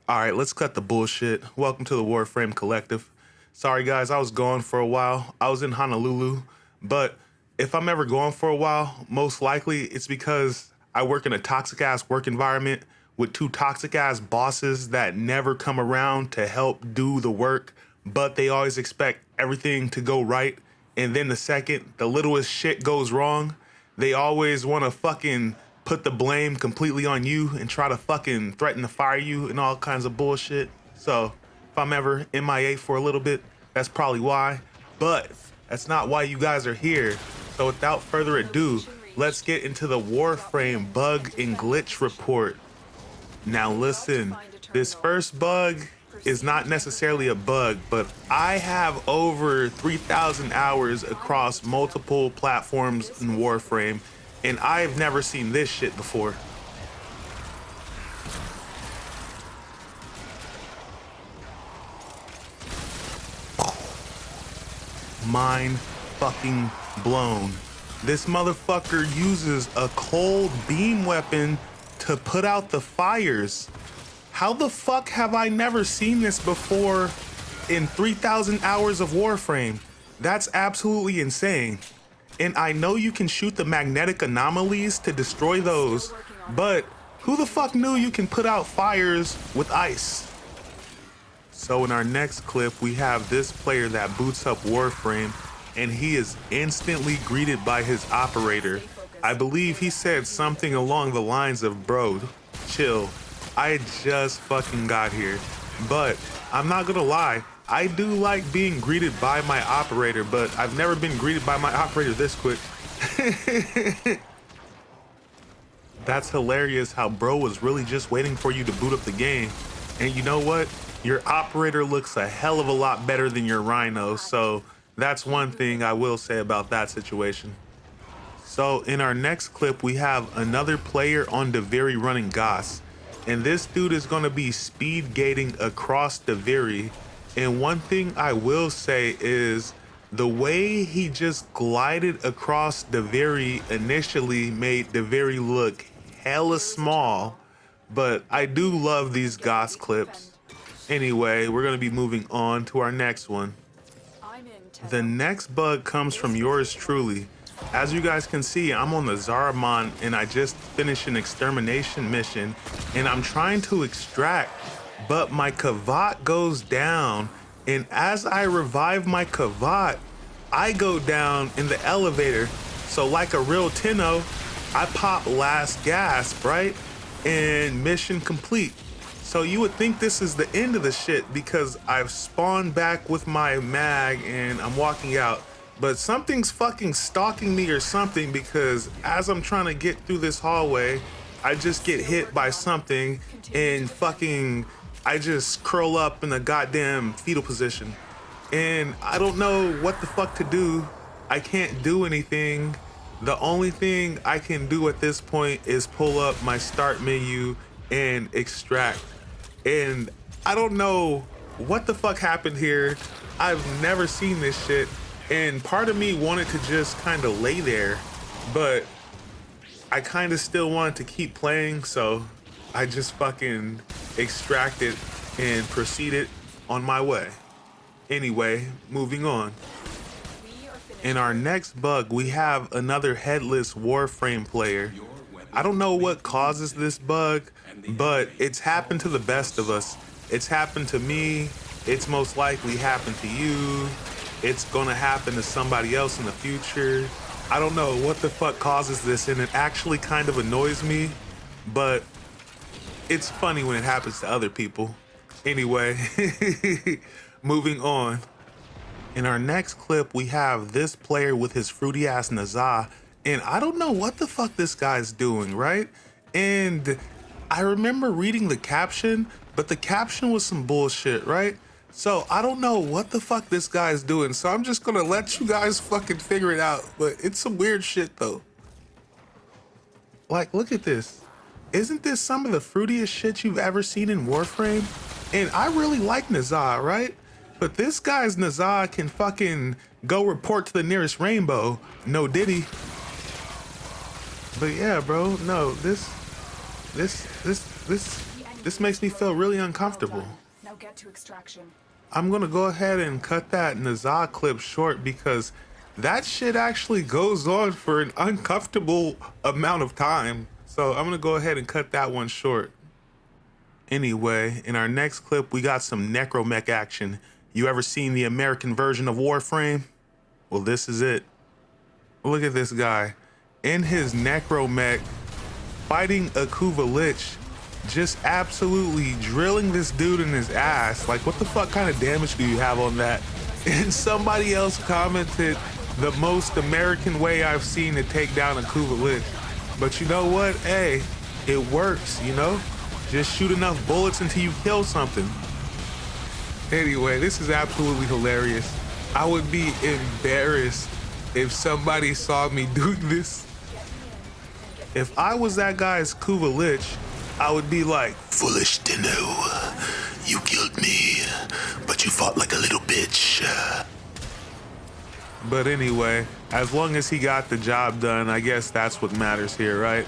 All right, let's cut the bullshit. Welcome to the Warframe Collective. Sorry guys, I was gone for a while. I was in Honolulu, but if I'm ever gone for a while, most likely it's because I work in a toxic ass work environment with two toxic ass bosses that never come around to help do the work, but they always expect everything to go right. And then the second the littlest shit goes wrong, they always want to fucking put the blame completely on you and try to fucking threaten to fire you and all kinds of bullshit. So if I'm ever MIA for a little bit, that's probably why. But that's not why you guys are here. So without further ado, let's get into the Warframe bug and glitch report. Now listen, this first bug is not necessarily a bug, but I have over 3,000 hours across multiple platforms in Warframe, and I've never seen this shit before. Mind fucking blown. This motherfucker uses a cold beam weapon to put out the fires. How the fuck have I never seen this before in 3,000 hours of Warframe? That's absolutely insane. And I know you can shoot the magnetic anomalies to destroy those, but who the fuck knew you can put out fires with ice? So in our next clip, we have this player that boots up Warframe, and he is instantly greeted by his operator. I believe he said something along the lines of, "Bro, chill. I just fucking got here." But I'm not gonna lie, I do like being greeted by my operator, but I've never been greeted by my operator this quick. That's hilarious how bro was really just waiting for you to boot up the game. And you know what? Your operator looks a hell of a lot better than your rhino, so that's one thing I will say about that situation. So in our next clip, we have another player on Deviri running Goss. And this dude is gonna be speed gating across Deviri. And one thing I will say is the way he just glided across Deviri initially made Deviri look hella small, but I do love these Goss clips. Anyway, we're gonna be moving on to our next one. The next bug comes from yours truly. As you guys can see, I'm on the Zaramon and I just finished an extermination mission and I'm trying to extract, but my Kavat goes down, and as I revive my Kavat, I go down in the elevator. So like a real Tenno, I pop last gasp, right? And mission complete. So you would think this is the end of the shit because I've spawned back with my mag and I'm walking out. But something's fucking stalking me or something, because as I'm trying to get through this hallway, I just get hit by something and fucking I just curl up in a goddamn fetal position. And I don't know what the fuck to do. I can't do anything. The only thing I can do at this point is pull up my start menu and extract. And I don't know what the fuck happened here. I've never seen this shit. And part of me wanted to just kind of lay there, but I kind of still wanted to keep playing, so I just fucking extracted and proceeded on my way. Anyway, moving on. In our next bug, we have another headless Warframe player. I don't know what causes this bug, but it's happened to the best of us. It's happened to me. It's most likely happened to you. It's gonna happen to somebody else in the future. I don't know what the fuck causes this, and it actually kind of annoys me, but it's funny when it happens to other people. Anyway, moving on. In our next clip, we have this player with his fruity ass Nazah, and I don't know what the fuck this guy's doing, right? And I remember reading the caption, but the caption was some bullshit, right? So I don't know what the fuck this guy's doing, so I'm just gonna let you guys fucking figure it out, but it's some weird shit though. Like, look at this. Isn't this some of the fruitiest shit you've ever seen in Warframe? And I really like Nazah, right? But this guy's Nazah can fucking go report to the nearest rainbow. No diddy. But yeah, bro, no, this This makes me feel really uncomfortable. Now get to extraction. I'm gonna go ahead and cut that Nazar clip short because that shit actually goes on for an uncomfortable amount of time. So I'm gonna go ahead and cut that one short. Anyway, in our next clip, we got some necromech action. You ever seen the American version of Warframe? Well, this is it. Look at this guy in his necromech fighting a Kuva Lich, just absolutely drilling this dude in his ass. Like, what the fuck kind of damage do you have on that? And somebody else commented, the most American way I've seen to take down a Kuva Lich. But you know what? Hey, it works, you know? Just shoot enough bullets until you kill something. Anyway, this is absolutely hilarious. I would be embarrassed if somebody saw me doing this. If I was that guy's Kuva Lich, I would be like, foolish to know, you killed me, but you fought like a little bitch. But anyway, as long as he got the job done, I guess that's what matters here, right?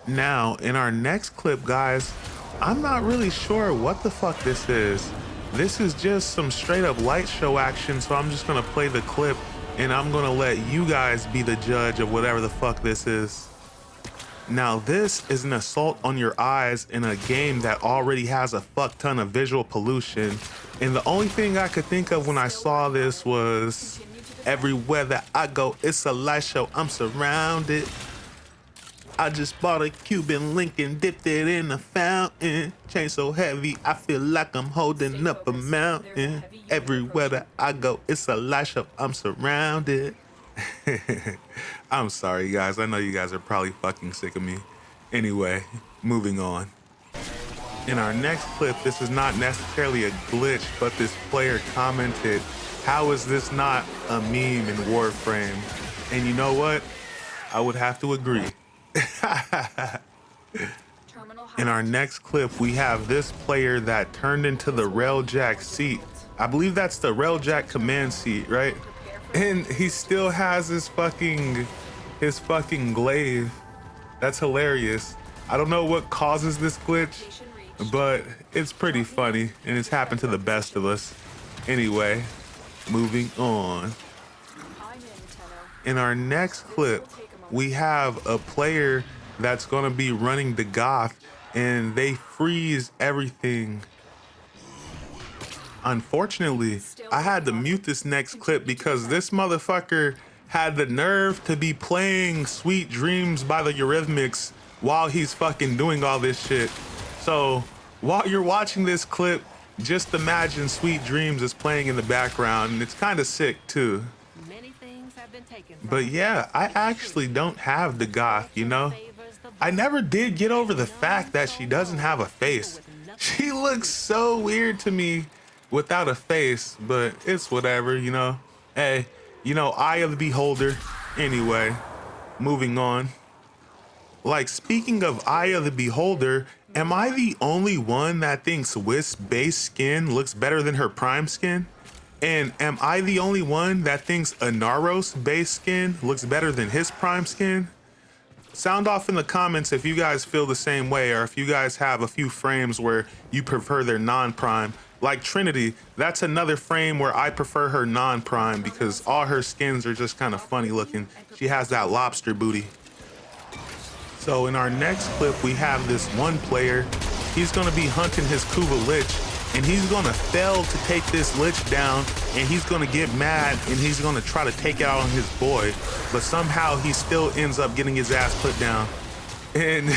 Now, in our next clip, guys, I'm not really sure what the fuck this is. This is just some straight up light show action, so I'm just gonna play the clip and I'm gonna let you guys be the judge of whatever the fuck this is. Now, this is an assault on your eyes in a game that already has a fuck ton of visual pollution. And the only thing I could think of when I saw this was, everywhere that I go, it's a light show, I'm surrounded. I just bought a Cuban link and dipped it in a fountain. Chain so heavy, I feel like I'm holding up a mountain. Everywhere that I go, it's a light show, I'm surrounded. I'm sorry, guys. I know you guys are probably fucking sick of me. Anyway, moving on. In our next clip, this is not necessarily a glitch, but this player commented, how is this not a meme in Warframe? And you know what? I would have to agree. In our next clip, we have this player that turned into the Railjack seat. I believe that's the Railjack command seat, right? And he still has his fucking glaive. That's hilarious. I don't know what causes this glitch, but it's pretty funny, and it's happened to the best of us. Anyway, moving on. In our next clip, we have a player that's gonna be running the Goth, and they freeze everything. Unfortunately, I had to mute this next clip because this motherfucker had the nerve to be playing Sweet Dreams by the Eurythmics while he's fucking doing all this shit. So while you're watching this clip, just imagine Sweet Dreams is playing in the background, and it's kind of sick too. But yeah, I actually don't have the Goth, you know? I never did get over the fact that she doesn't have a face. She looks so weird to me without a face, but it's whatever, you know? Hey, you know, eye of the beholder. Anyway, moving on. Like, speaking of eye of the beholder, am I the only one that thinks Wisp base skin looks better than her prime skin? And am I the only one that thinks Inaros base skin looks better than his prime skin? Sound off in the comments if you guys feel the same way, or if you guys have a few frames where you prefer their non-prime. Like Trinity, that's another frame where I prefer her non-prime because all her skins are just kind of funny looking. She has that lobster booty. So in our next clip, we have this one player. He's gonna be hunting his Kuva Lich, and he's gonna fail to take this Lich down, and he's gonna get mad, and he's gonna try to take it out on his boy, but somehow he still ends up getting his ass put down. And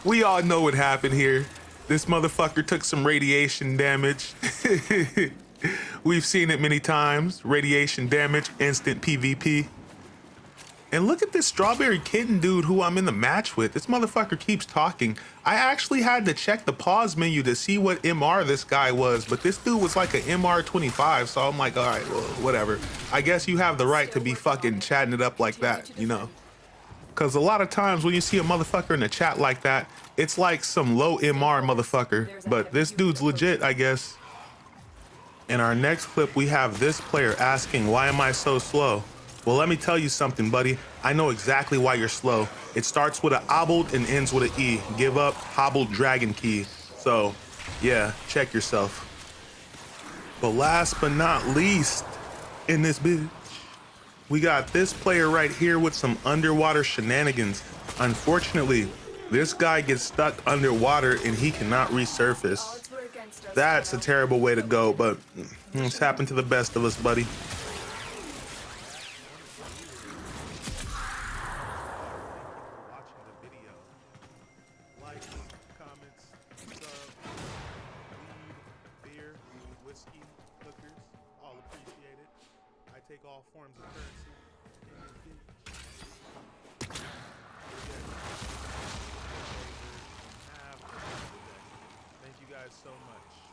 we all know what happened here. This motherfucker took some radiation damage. We've seen it many times. Radiation damage, instant PvP. And look at this strawberry kitten dude who I'm in the match with. This motherfucker keeps talking. I actually had to check the pause menu to see what MR this guy was, but this dude was like a MR 25, so I'm like, all right, well, whatever. I guess you have the right to be fucking chatting it up like that, you know? Because a lot of times when you see a motherfucker in a chat like that, it's like some low MR motherfucker, but this dude's legit, I guess. In our next clip, we have this player asking, why am I so slow? Well, let me tell you something, buddy. I know exactly why you're slow. It starts with a obbled and ends with an E. Give up, hobbled dragon key. So, yeah, check yourself. But last but not least, in this bitch, we got this player right here with some underwater shenanigans. Unfortunately, this guy gets stuck underwater and he cannot resurface. That's a terrible way to go, but it's happened to the best of us, buddy. Watching the video. Likes, comments, subs, weed, beer, whiskey, hookers, all appreciated. I take all forms of currency. Thank you guys so much.